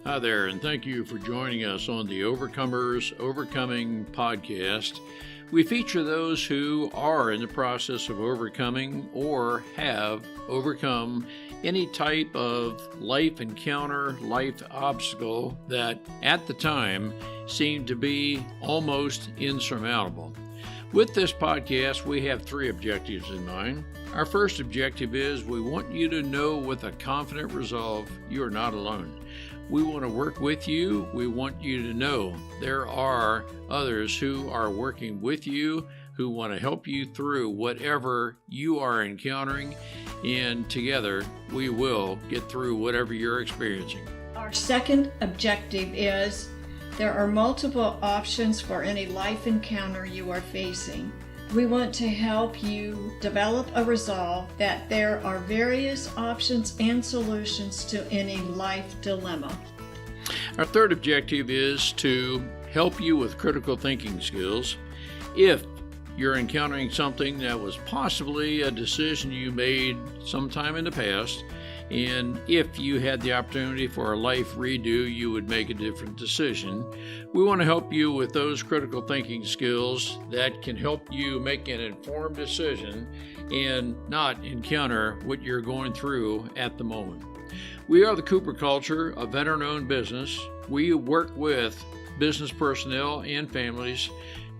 Hi there, and thank you for joining us on the Overcomers Overcoming podcast. We feature those who are in the process of overcoming or have overcome any type of life encounter, life obstacle that at the time seemed to be almost insurmountable. With this podcast, we have three objectives in mind. Our first objective is we want you to know with a confident resolve you are not alone. We want to work with you. We want you to know there are others who are working with you, who want to help you through whatever you are encountering, and together we will get through whatever you're experiencing. Our second objective is there are multiple options for any life encounter you are facing. We want to help you develop a resolve that there are various options and solutions to any life dilemma. Our third objective is to help you with critical thinking skills. If you're encountering something that was possibly a decision you made sometime in the past, and if you had the opportunity for a life redo, you would make a different decision. We want to help you with those critical thinking skills that can help you make an informed decision and not encounter what you're going through at the moment. We are the Cooper Culture, a veteran-owned business. We work with business personnel and families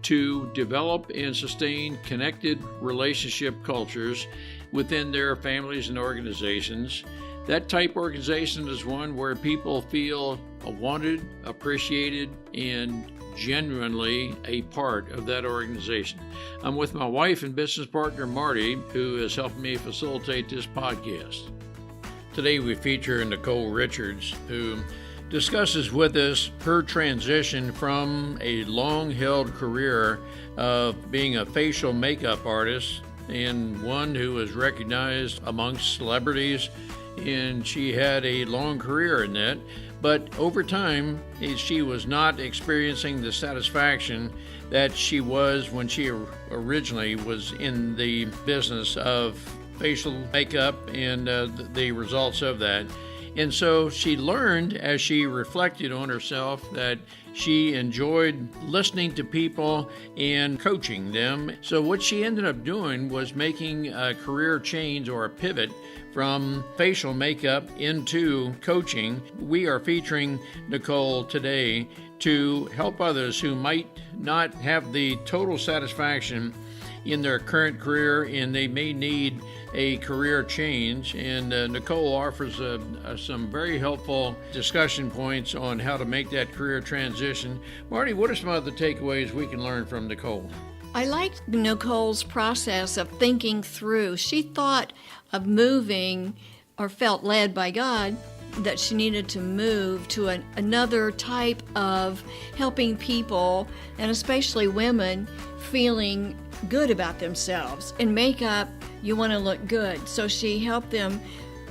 to develop and sustain connected relationship cultures within their families and organizations. That type organization is one where people feel wanted, appreciated, and genuinely a part of that organization. I'm with my wife and business partner, Marty, who has helped me facilitate this podcast. Today we feature Nicole Richards, who discusses with us her transition from a long-held career of being a facial makeup artist and one who is recognized amongst celebrities, and she had a long career in that. But over time, she was not experiencing the satisfaction that she was when she originally was in the business of facial makeup and the results of that. And so she learned, as she reflected on herself, that she enjoyed listening to people and coaching them. So what she ended up doing was making a career change or a pivot from facial makeup into coaching. We are featuring Nicole today to help others who might not have the total satisfaction in their current career and they may need a career change. And Nicole offers some very helpful discussion points on how to make that career transition. Marty, what are some of the takeaways we can learn from Nicole? I liked Nicole's process of thinking through. She thought of moving or felt led by God that she needed to move to another type of helping people, and especially women, feeling good about themselves. In makeup, you want to look good. So she helped them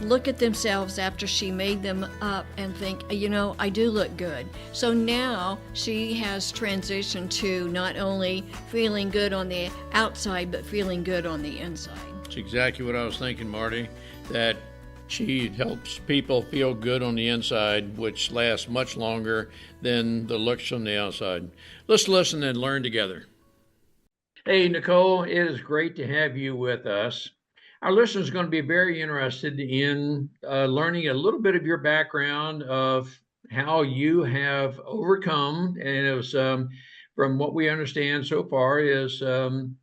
look at themselves after she made them up and think, I do look good. So now she has transitioned to not only feeling good on the outside, but feeling good on the inside. That's exactly what I was thinking, Marty, that she helps people feel good on the inside, which lasts much longer than the looks on the outside. Let's listen and learn together. Hey, Nicole, it is great to have you with us. Our listeners are going to be very interested in learning a little bit of your background of how you have overcome, and it was from what we understand so far is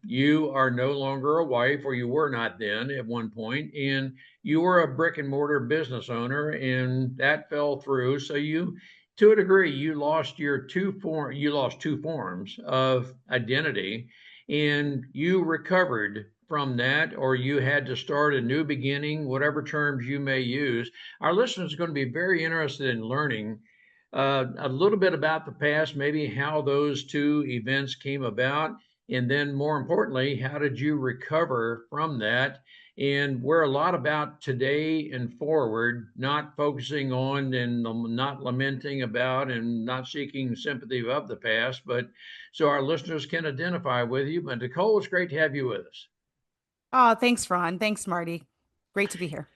you are no longer a wife, or you were not then at one point, and you were a brick and mortar business owner, and that fell through. So you, to a degree, you lost two forms of identity, and you recovered from that, or you had to start a new beginning, whatever terms you may use. Our listeners are going to be very interested in learning a little bit about the past, maybe how those two events came about, and then more importantly, how did you recover from that? And we're a lot about today and forward, not focusing on and not lamenting about and not seeking sympathy of the past, but so our listeners can identify with you. But Nicole, it's great to have you with us. Oh, thanks, Ron. Thanks, Marty. Great to be here.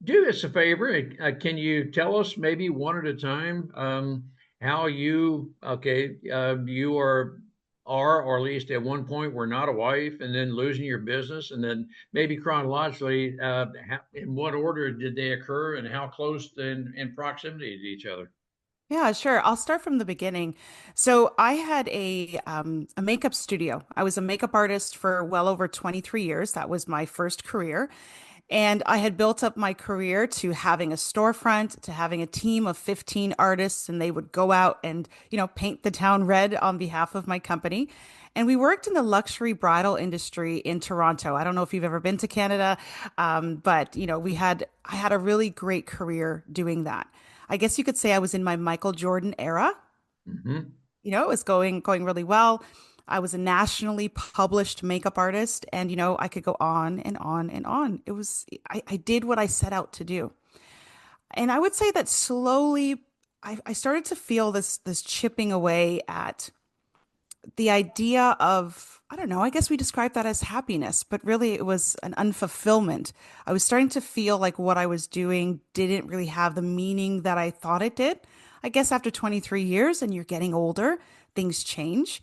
Do us a favor. Can you tell us maybe one at a time how you, okay, you are, or at least at one point were not a wife, and then losing your business, and then maybe chronologically, in what order did they occur, and how close in proximity to each other? Yeah, sure. I'll start from the beginning. So I had a makeup studio. I was a makeup artist for well over 23 years. That was my first career. And I had built up my career to having a storefront, to having a team of 15 artists, and they would go out and, paint the town red on behalf of my company. And we worked in the luxury bridal industry in Toronto. I don't know if you've ever been to Canada, but I had a really great career doing that. I guess you could say I was in my Michael Jordan era. Hmm. It was going really well. I was a nationally published makeup artist, and I could go on and on and on. I did what I set out to do. And I would say that slowly I started to feel this chipping away at the idea of, I don't know, I guess we describe that as happiness, but really it was an unfulfillment. I was starting to feel like what I was doing didn't really have the meaning that I thought it did. I guess after 23 years and you're getting older, things change.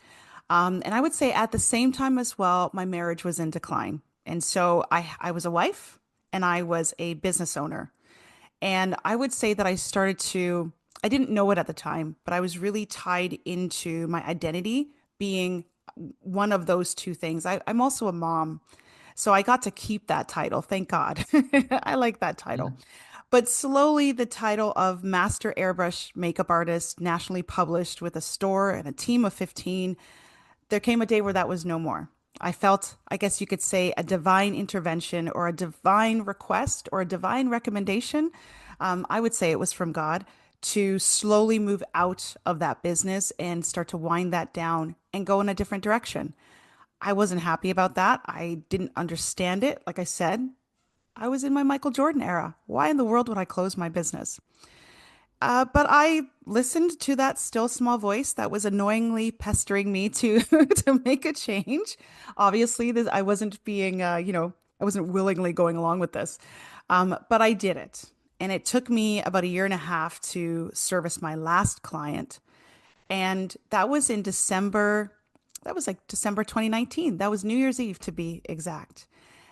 And I would say at the same time as well, my marriage was in decline. And so I was a wife and I was a business owner. And I would say that I didn't know it at the time, but I was really tied into my identity being one of those two things. I'm also a mom, so I got to keep that title. Thank God. I like that title. But slowly, the title of Master Airbrush Makeup Artist, nationally published with a store and a team of 15, there came a day where that was no more. I felt, I guess you could say, a divine intervention or a divine request or a divine recommendation. I would say it was from God to slowly move out of that business and start to wind that down and go in a different direction. I wasn't happy about that. I didn't understand it. Like I said, I was in my Michael Jordan era. Why in the world would I close my business? But I listened to that still small voice that was annoyingly pestering me to to make a change. Obviously, I wasn't being, I wasn't willingly going along with this, but I did it, and it took me about a year and a half to service my last client, and that was in December. That was like December 2019. That was New Year's Eve to be exact.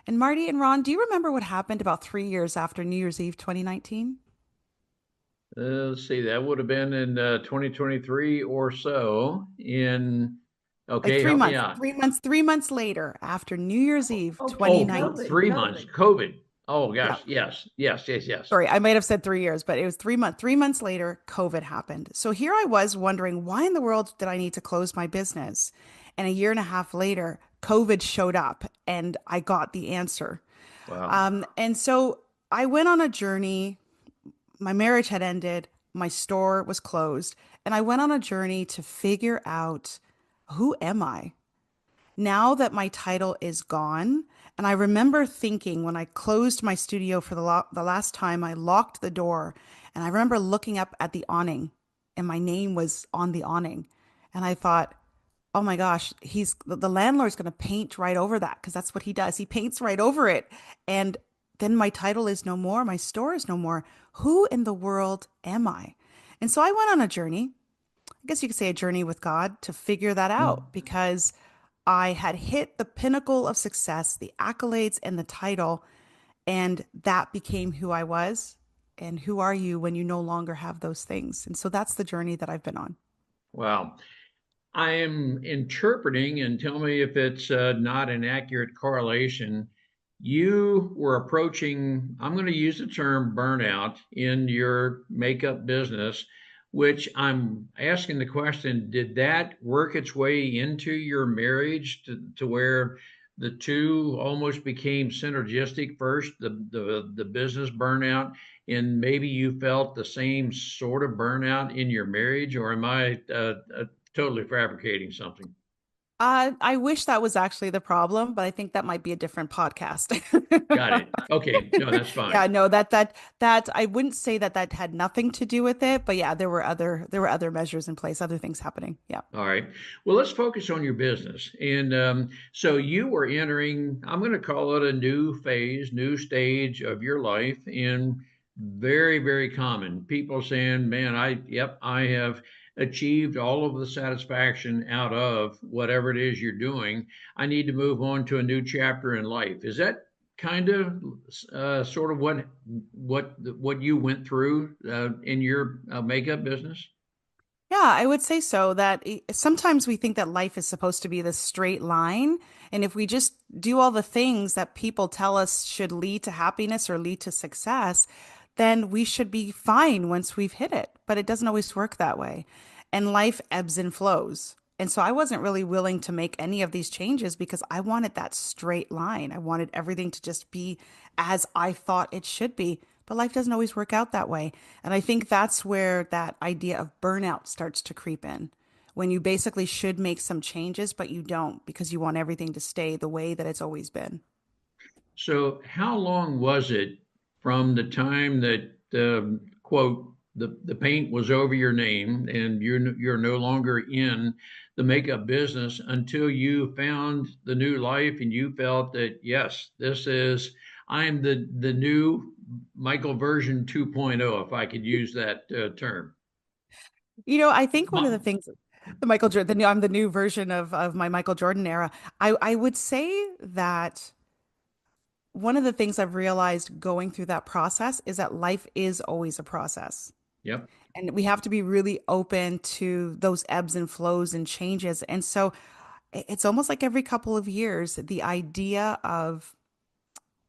And Marty and Ron, do you remember what happened about 3 years after New Year's Eve 2019? Let's see, that would have been in 2023 or so. Like Okay, help me out. 3 months later, after New Year's Eve Oh, 2019. 3 months, COVID. Oh Yeah. gosh, yes, yes, yes, yes. Sorry, I might have said 3 years, but it was 3 months. 3 months later, COVID happened. So here I was wondering, why in the world did I need to close my business? And a year and a half later, COVID showed up and I got the answer. Wow. And so I went on a journey. My marriage had ended, my store was closed, and I went on a journey to figure out, who am I? Now that my title is gone, and I remember thinking when I closed my studio for the last time, I locked the door, and I remember looking up at the awning, and my name was on the awning. And I thought, oh my gosh, the landlord's going to paint right over that because that's what he does. He paints right over it. And then my title is no more, my store is no more. Who in the world am I? And so I went on a journey, I guess you could say a journey with God to figure that out because I had hit the pinnacle of success, the accolades and the title, and that became who I was. And who are you when you no longer have those things? And so that's the journey that I've been on. Wow. I am interpreting, and tell me if it's not an accurate correlation. You were approaching, I'm going to use the term burnout in your makeup business, which I'm asking the question, did that work its way into your marriage to where the two almost became synergistic first, the business burnout, and maybe you felt the same sort of burnout in your marriage, or am I totally fabricating something? I wish that was actually the problem, but I think that might be a different podcast. Got it. Okay. No, that's fine. Yeah, no, that I wouldn't say that that had nothing to do with it, but yeah, there were other measures in place, other things happening. Yeah. All right. Well, let's focus on your business. And so you were entering, I'm going to call it a new phase, new stage of your life. And very, very common. People saying, man, yep, I have achieved all of the satisfaction out of whatever it is you're doing. I need to move on to a new chapter in life. Is that kind of sort of what you went through in your makeup business? Yeah, I would say so. Sometimes we think that life is supposed to be this straight line. And if we just do all the things that people tell us should lead to happiness or lead to success, then we should be fine once we've hit it. But it doesn't always work that way. And life ebbs and flows. And so I wasn't really willing to make any of these changes because I wanted that straight line. I wanted everything to just be as I thought it should be. But life doesn't always work out that way. And I think that's where that idea of burnout starts to creep in. When you basically should make some changes, but you don't because you want everything to stay the way that it's always been. So, how long was it from the time that quote the paint was over your name and you're no longer in the makeup business until you found the new life and you felt that yes, this is I'm the new Michael version 2.0, if I could use that term. I think one of the things, the Michael Jordan, I'm the new version of my Michael Jordan era. I would say that one of the things I've realized going through that process is that life is always a process. Yep. And we have to be really open to those ebbs and flows and changes. And so it's almost like every couple of years, the idea of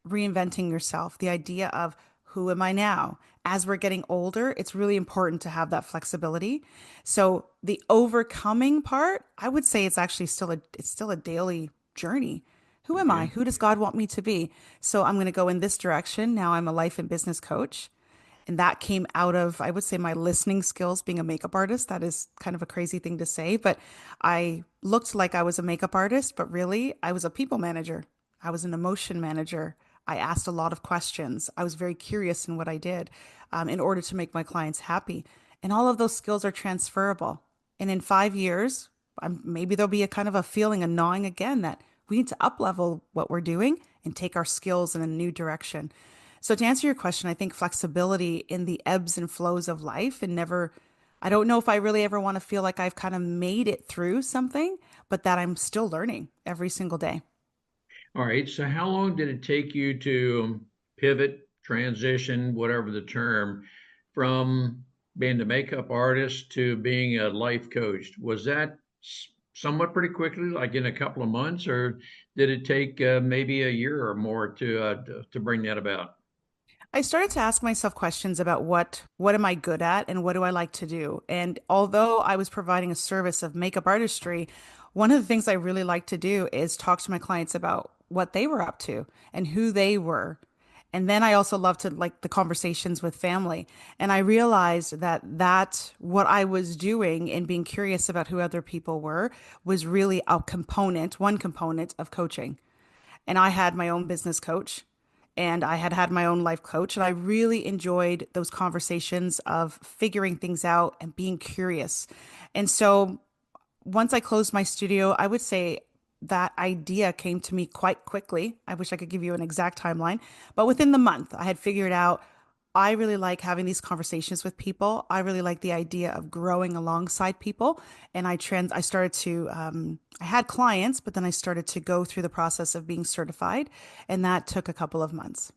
reinventing yourself, the idea of who am I now? As we're getting older, it's really important to have that flexibility. So the overcoming part, I would say it's still a daily journey. Who am I? Okay. Who does God want me to be? So I'm going to go in this direction. Now I'm a life and business coach. And that came out of, I would say, my listening skills being a makeup artist. That is kind of a crazy thing to say, but I looked like I was a makeup artist, but really I was a people manager. I was an emotion manager. I asked a lot of questions. I was very curious in what I did in order to make my clients happy. And all of those skills are transferable. And in 5 years, maybe there'll be a kind of a feeling, a gnawing again that we need to up level what we're doing and take our skills in a new direction. So to answer your question, I think flexibility in the ebbs and flows of life and never, I don't know if I really ever want to feel like I've kind of made it through something, but that I'm still learning every single day. All right. So, how long did it take you to pivot, transition, whatever the term, from being the makeup artist to being a life coach? Was that somewhat pretty quickly, like in a couple of months, or did it take maybe a year or more to bring that about? I started to ask myself questions about what am I good at and what do I like to do? And although I was providing a service of makeup artistry, one of the things I really like to do is talk to my clients about what they were up to and who they were. And then I also love to like the conversations with family. And I realized that what I was doing and being curious about who other people were was really one component of coaching. And I had my own business coach and I had had my own life coach. And I really enjoyed those conversations of figuring things out and being curious. And so once I closed my studio, I would say that idea came to me quite quickly. I wish I could give you an exact timeline, but within the month, I had figured out I really like having these conversations with people. I really like the idea of growing alongside people. And I started to, I had clients, but then I started to go through the process of being certified. And that took a couple of months.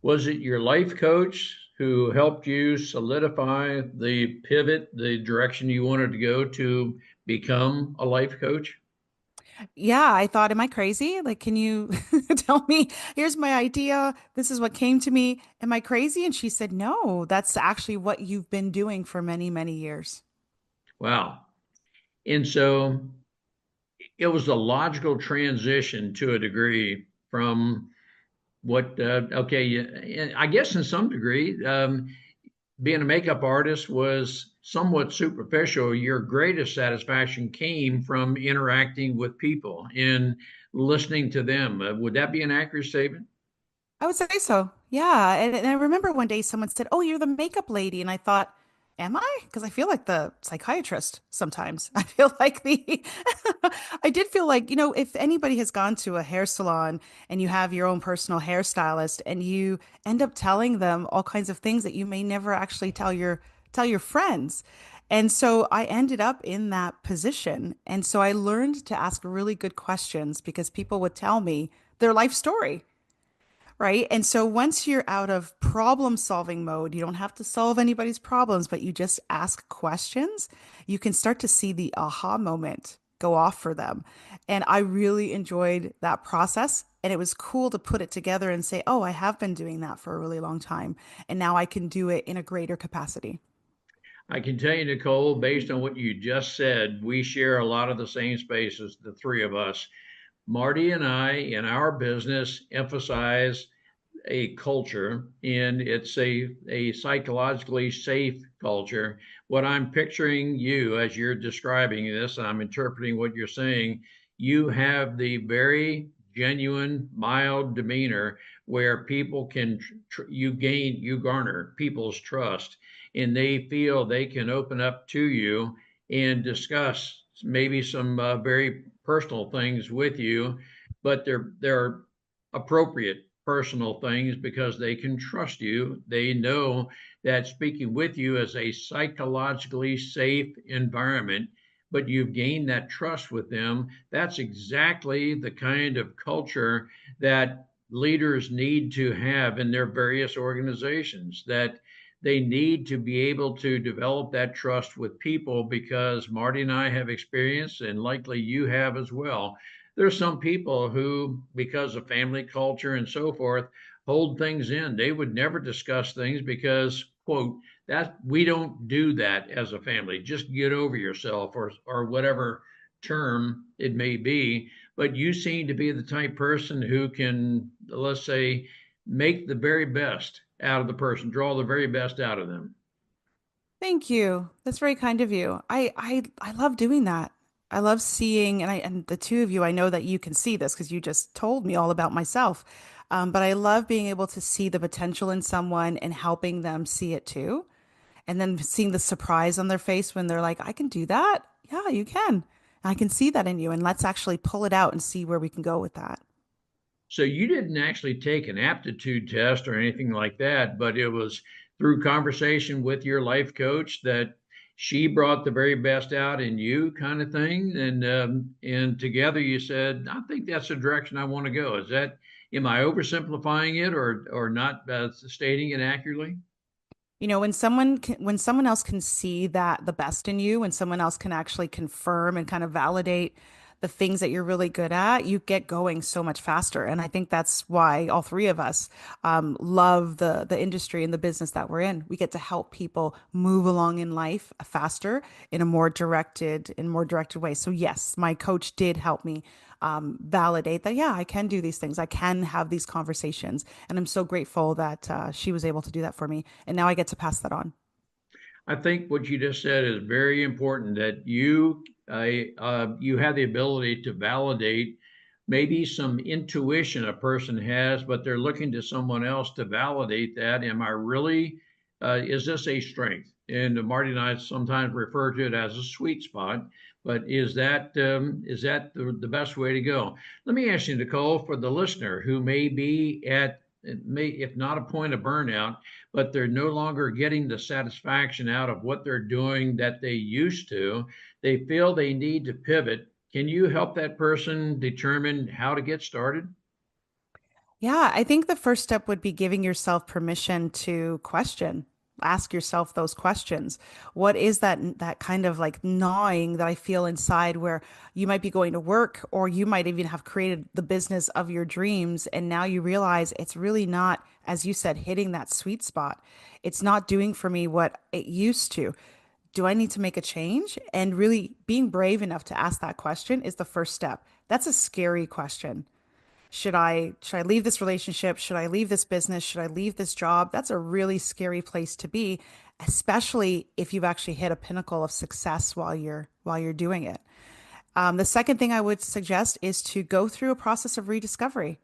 Was it your life coach who helped you solidify the pivot, the direction you wanted to go to become a life coach? Yeah, I thought, am I crazy? Like, can you tell me, here's my idea. This is what came to me. Am I crazy? And she said, no, that's actually what you've been doing for many, many years. Wow. And so it was a logical transition to a degree from what, okay, I guess in some degree, being a makeup artist was somewhat superficial. Your greatest satisfaction came from interacting with people and listening to them. Would that be an accurate statement? I would say so. Yeah. And I remember one day someone said, "Oh, you're the makeup lady." And I thought, "Am I?" Because I feel like the psychiatrist sometimes. I feel like the, I did feel like, if anybody has gone to a hair salon and you have your own personal hairstylist and you end up telling them all kinds of things that you may never actually tell your friends. And so I ended up in that position. And so I learned to ask really good questions because people would tell me their life story. Right. And so once you're out of problem solving mode, you don't have to solve anybody's problems, but you just ask questions, you can start to see the aha moment go off for them. And I really enjoyed that process. And it was cool to put it together and say, oh, I have been doing that for a really long time. And now I can do it in a greater capacity. I can tell you, Nicole, based on what you just said, we share a lot of the same spaces, the three of us. Marty and I, in our business, emphasize a culture, and it's a psychologically safe culture. What I'm picturing you as you're describing this, and I'm interpreting what you're saying, you have the very genuine, mild demeanor where people can, you garner people's trust, and they feel they can open up to you and discuss maybe some very personal things with you, but they're appropriate personal things because they can trust you. They know that speaking with you is a psychologically safe environment, but you've gained that trust with them. That's exactly the kind of culture that leaders need to have in their various organizations, that they need to be able to develop that trust with people because Marty and I have experienced, and likely you have as well. There's some people who, because of family culture and so forth, hold things in. They would never discuss things because, quote, that we don't do that as a family. Just get over yourself, or whatever term it may be. But you seem to be the type person who can, let's say, make the very best out of the person, draw the very best out of them. Thank you. That's very kind of you. I love doing that. I love seeing, and the two of you, I know that you can see this because you just told me all about myself. But I love being able to see the potential in someone and helping them see it too. And then seeing the surprise on their face when they're like, I can do that. Yeah, you can. I can see that in you. And let's actually pull it out and see where we can go with that. So you didn't actually take an aptitude test or anything like that, but it was through conversation with your life coach that she brought the very best out in you, kind of thing. And together you said, I think that's the direction I want to go. Is that, am I oversimplifying it, or not stating it accurately? When someone else can see that the best in you, when someone else can actually confirm and kind of validate the things that you're really good at, you get going so much faster. And I think that's why all three of us love the industry and the business that we're in. We get to help people move along in life faster in more directed way. So yes, my coach did help me validate that. Yeah, I can do these things. I can have these conversations, and I'm so grateful that she was able to do that for me. And now I get to pass that on. I think what you just said is very important, that you have the ability to validate maybe some intuition a person has, but they're looking to someone else to validate that. Am I really, is this a strength? And Marty and I sometimes refer to it as a sweet spot, but is that the best way to go? Let me ask you, Nicole, for the listener who may be at, if not a point of burnout, but they're no longer getting the satisfaction out of what they're doing that they used to. They feel they need to pivot. Can you help that person determine how to get started? Yeah, I think the first step would be giving yourself permission to question. Ask yourself those questions. What is that kind of like gnawing that I feel inside where you might be going to work or you might even have created the business of your dreams and now you realize it's really not, as you said, hitting that sweet spot. It's not doing for me what it used to. Do I need to make a change? And really being brave enough to ask that question is the first step. That's a scary question. should I leave this relationship? Should I leave this business? Should I leave this job? That's a really scary place to be, especially if you've actually hit a pinnacle of success while you're doing it. The second thing I would suggest is to go through a process of rediscovery.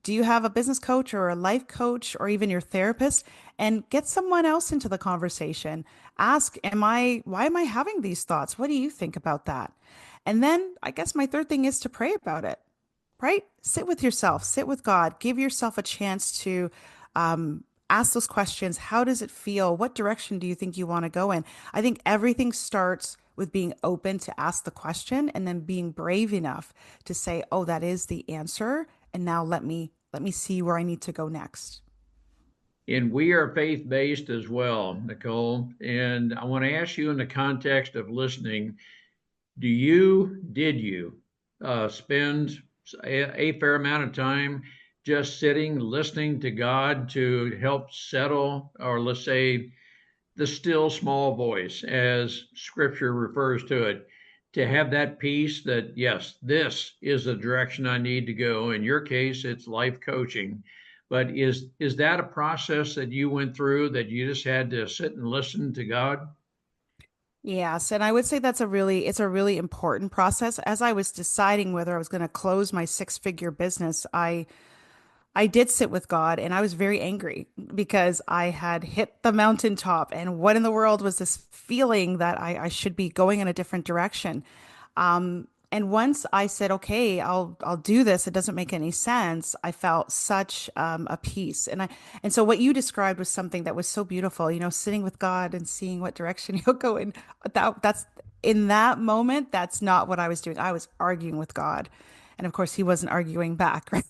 Do you have a business coach or a life coach or even your therapist? And get someone else into the conversation. Ask, why am I having these thoughts? What do you think about that? And then I guess my third thing is to pray about it, right? Sit with yourself, sit with God, give yourself a chance to ask those questions. How does it feel? What direction do you think you want to go in? I think everything starts with being open to ask the question and then being brave enough to say, "Oh, that is the answer." And now let me see where I need to go next. And we are faith based as well, Nicole. And I want to ask you in the context of listening, did you spend a fair amount of time just sitting, listening to God to help settle, or let's say, the still small voice, as scripture refers to it, to have that peace that, yes, this is the direction I need to go. In your case, it's life coaching. But is that a process that you went through that you just had to sit and listen to God? Yes, and I would say it's a really important process. As I was deciding whether I was going to close my six-figure business, I did sit with God and I was very angry because I had hit the mountaintop. And what in the world was this feeling that I should be going in a different direction? And once I said, okay, I'll do this, it doesn't make any sense. I felt such a peace. And so what you described was something that was so beautiful, sitting with God and seeing what direction he'll go in. That's in that moment, that's not what I was doing. I was arguing with God. And of course, he wasn't arguing back, right?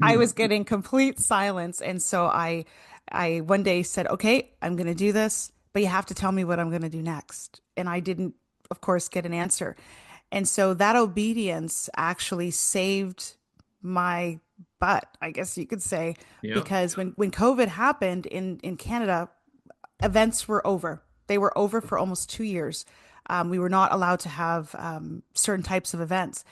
I was getting complete silence. And so I one day said, okay, I'm going to do this, but you have to tell me what I'm going to do next. And I didn't, of course, get an answer. And so that obedience actually saved my butt, I guess you could say, Yeah. because when COVID happened in Canada, events were over. They were over for almost 2 years. We were not allowed to have certain types of events.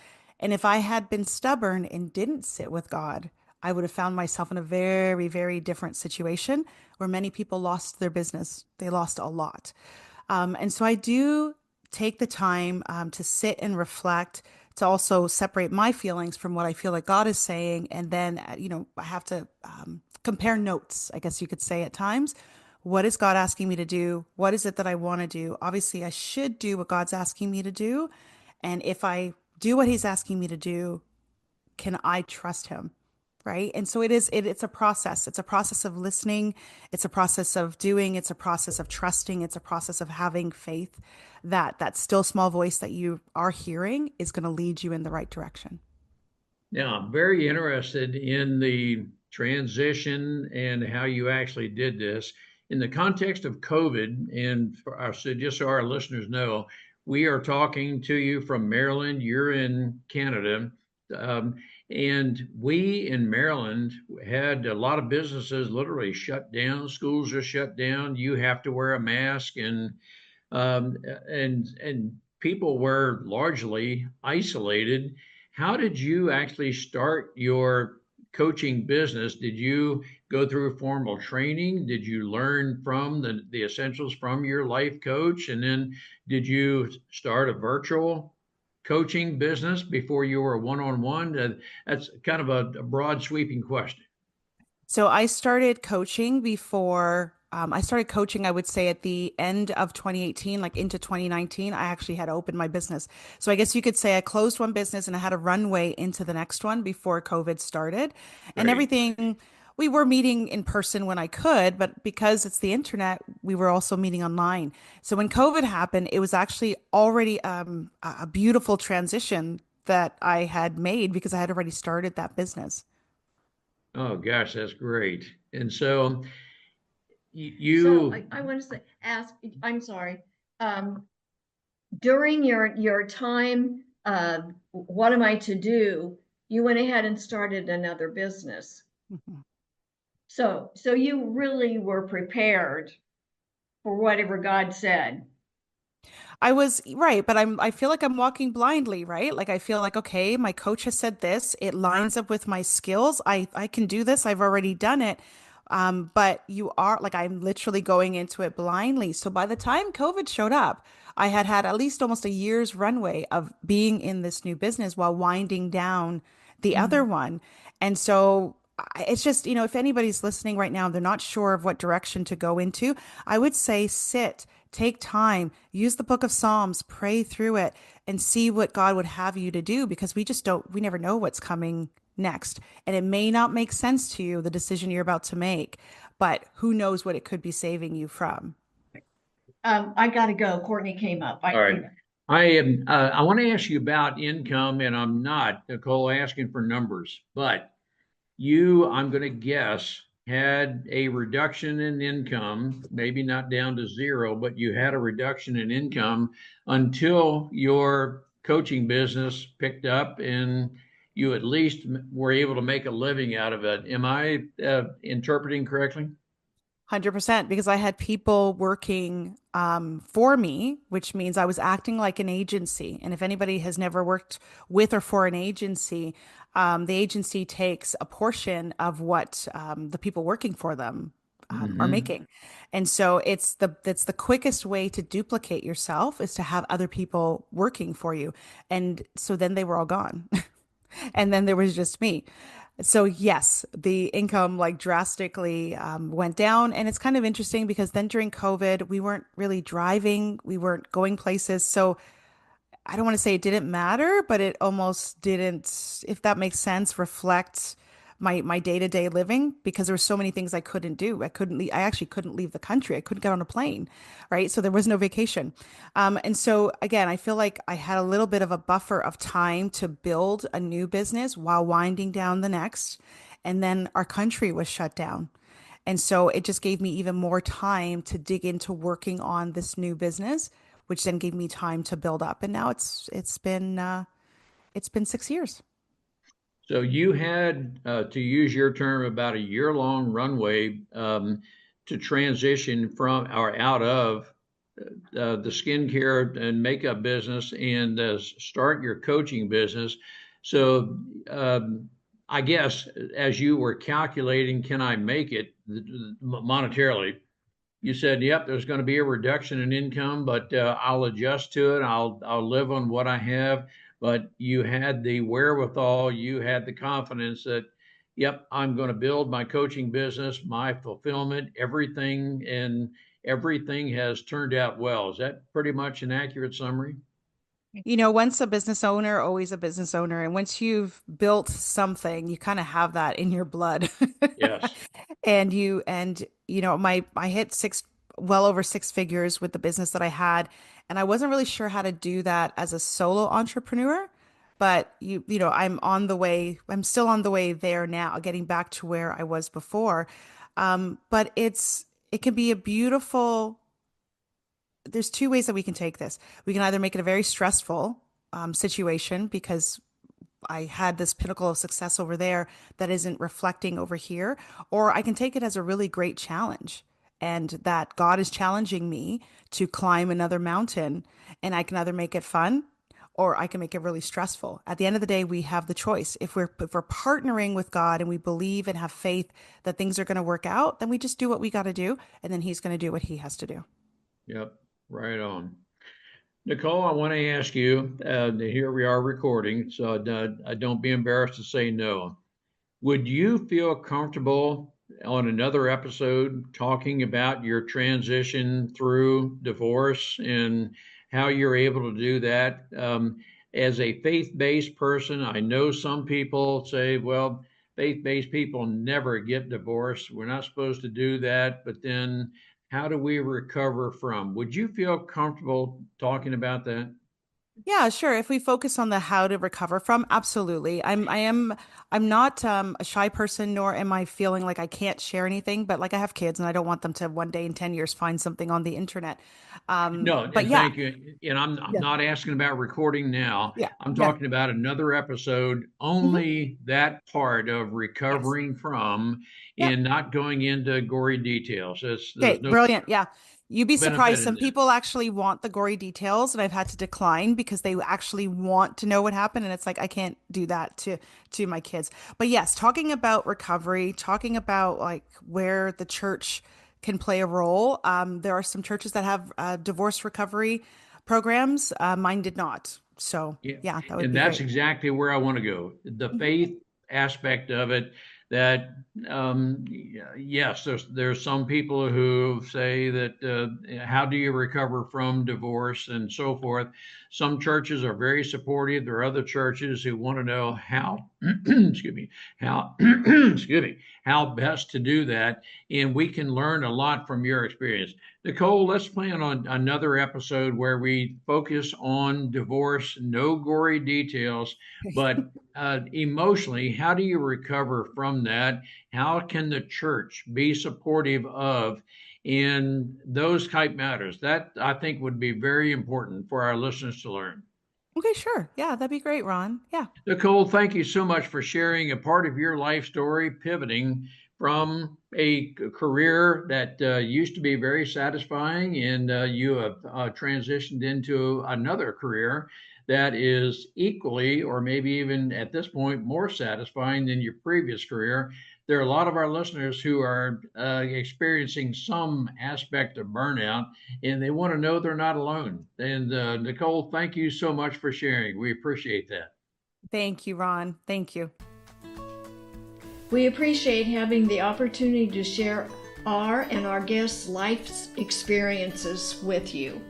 And if I had been stubborn and didn't sit with God, I would have found myself in a very, very different situation where many people lost their business. They lost a lot. And so I do take the time to sit and reflect, to also separate my feelings from what I feel like God is saying. And then, I have to compare notes, I guess you could say at times. What is God asking me to do? What is it that I want to do? Obviously, I should do what God's asking me to do. And if I do what he's asking me to do, can I trust him? Right. And so it's a process. It's a process of listening. It's a process of doing. It's a process of trusting. It's a process of having faith that that still small voice that you are hearing is going to lead you in the right direction. Now, I'm very interested in the transition and how you actually did this. In the context of COVID, and so just so our listeners know, we are talking to you from Maryland. You're in Canada. Um, and we in Maryland had a lot of businesses literally shut down. Schools are shut down. You have to wear a mask, um, and people were largely isolated. How did you actually start your coaching business? Did you go through formal training? Did you learn from the essentials from your life coach? And then did you start a virtual coaching business before you were one on one? That's kind of a broad, sweeping question. So I started coaching before I started coaching, I would say at the end of 2018, like into 2019, I actually had opened my business. So I guess you could say I closed one business and I had a runway into the next one before COVID started. And Great. everything, we were meeting in person when I could, but because it's the internet, we were also meeting online. So when COVID happened, it was actually already a beautiful transition that I had made because I had already started that business. Oh gosh, that's great. And so So you, I want to say, ask, I'm sorry. Um, During your time, what am I to do? You went ahead and started another business. Mhm. So you really were prepared for whatever God said. I was right, but I feel like I'm walking blindly, right? Like I feel like, okay, my coach has said this, it lines up with my skills. I can do this. I've already done it. But you are like I'm literally going into it blindly. So by the time COVID showed up, I had had at least almost a year's runway of being in this new business while winding down the other one. And so it's just, if anybody's listening right now, they're not sure of what direction to go into, I would say sit, take time, use the book of Psalms, pray through it, and see what God would have you to do because we never know what's coming next. And it may not make sense to you, the decision you're about to make, but who knows what it could be saving you from. I gotta go. Courtney came up. All right. I am. I want to ask you about income, and I'm not, Nicole, asking for numbers, but you, I'm going to guess, had a reduction in income, maybe not down to zero, but you had a reduction in income until your coaching business picked up and you at least were able to make a living out of it. Am I interpreting correctly? 100% because I had people working for me, which means I was acting like an agency. And if anybody has never worked with or for an agency, the agency takes a portion of what the people working for them are Hmm. making. And so it's the quickest way to duplicate yourself is to have other people working for you. And so then they were all gone. And then there was just me. So yes, the income like drastically went down, and it's kind of interesting because then during COVID, we weren't really driving, we weren't going places. So I don't want to say it didn't matter, but it almost didn't, if that makes sense, reflect my day-to-day living because there were so many things I couldn't do. I actually couldn't leave the country. I couldn't get on a plane, right? So there was no vacation. And so again, I feel like I had a little bit of a buffer of time to build a new business while winding down the next. And then our country was shut down. And so it just gave me even more time to dig into working on this new business, which then gave me time to build up. And now it's been 6 years. So you had, to use your term, about a year-long runway to transition from or out of the skincare and makeup business and start your coaching business. So I guess as you were calculating, can I make it monetarily? You said, "Yep, there's going to be a reduction in income, but I'll adjust to it. I'll live on what I have." But you had the wherewithal, you had the confidence that, "Yep, I'm going to build my coaching business, my fulfillment, everything, and everything has turned out well." Is that pretty much an accurate summary? Once a business owner, always a business owner. And once you've built something, you kind of have that in your blood. Yes. My I hit well over six figures with the business that I had, and I wasn't really sure how to do that as a solo entrepreneur. But I'm still on the way there now, getting back to where I was before. But it can be a beautiful, there's two ways that we can take this. We can either make it a very stressful situation because I had this pinnacle of success over there that isn't reflecting over here, or I can take it as a really great challenge and that God is challenging me to climb another mountain, and I can either make it fun or I can make it really stressful. At the end of the day, we have the choice. If we're partnering with God and we believe and have faith that things are going to work out, then we just do what we got to do, and then He's going to do what He has to do. Yep. Right on. Nicole, I want to ask you, here we are recording, so don't be embarrassed to say no. Would you feel comfortable on another episode talking about your transition through divorce and how you're able to do that? As a faith-based person, I know some people say, well, faith-based people never get divorced. We're not supposed to do that. But then how do we recover from? Would you feel comfortable talking about that? Yeah, sure. If we focus on the how to recover from, absolutely. I'm not a shy person, nor am I feeling like I can't share anything, but like I have kids and I don't want them to one day in 10 years find something on the internet. No, But and yeah, thank you. And I'm yeah, not asking about recording now. yeah, I'm yeah. talking about another episode, Hmm. only that part of Yes. recovering from Yeah. and not going into gory details. There's Okay, no. brilliant. Yeah. You'd be surprised. benefited Some that. people actually want the gory details, and I've had to decline because they actually want to know what happened. And it's like I can't do that to my kids. But yes, talking about recovery, talking about like where the church can play a role. There are some churches that have divorce recovery programs. Mine did not. So Yeah, yeah, that would and be that's great. exactly where I want to go. The faith aspect of it, that yes, there's some people who say that how do you recover from divorce and so forth. Some churches are very supportive. There are other churches who want to know how, excuse me, how, excuse me, how best to do that, and we can learn a lot from your experience. Nicole, let's plan on another episode where we focus on divorce, no gory details, but emotionally, how do you recover from that? How can the church be supportive of in those type matters? That I think would be very important for our listeners to learn. Okay, sure. Yeah, that'd be great, Ron. Yeah. Nicole, thank you so much for sharing a part of your life story, pivoting from a career that used to be very satisfying, and you have transitioned into another career that is equally, or maybe even at this point, more satisfying than your previous career. There are a lot of our listeners who are experiencing some aspect of burnout, and they want to know they're not alone. And Nicole, thank you so much for sharing. We appreciate that. Thank you, Ron. Thank you. We appreciate having the opportunity to share our and our guests' life experiences with you.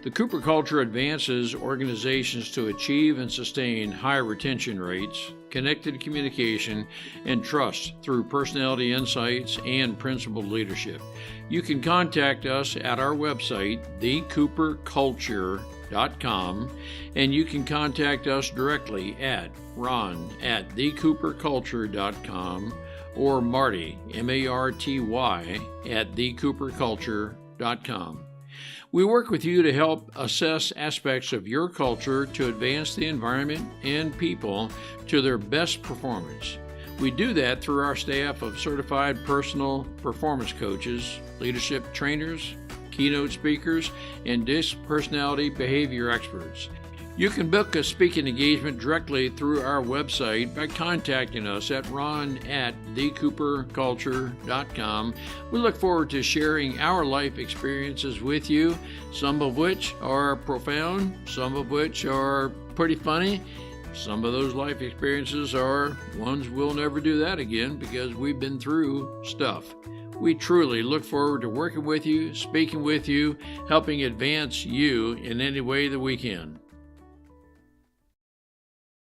The Cooper culture advances organizations to achieve and sustain high retention rates, connected communication, and trust through personality insights and principled leadership. You can contact us at our website, thecooperculture.com, and you can contact us directly at ron@thecooperculture.com or Marty, Marty, at thecooperculture.com. We work with you to help assess aspects of your culture to advance the environment and people to their best performance. We do that through our staff of certified personal performance coaches, leadership trainers, keynote speakers, and DISC personality behavior experts. You can book a speaking engagement directly through our website by contacting us at ron@thecooperculture.com. We look forward to sharing our life experiences with you, some of which are profound, some of which are pretty funny. Some of those life experiences are ones we'll never do that again because we've been through stuff. We truly look forward to working with you, speaking with you, helping advance you in any way that we can.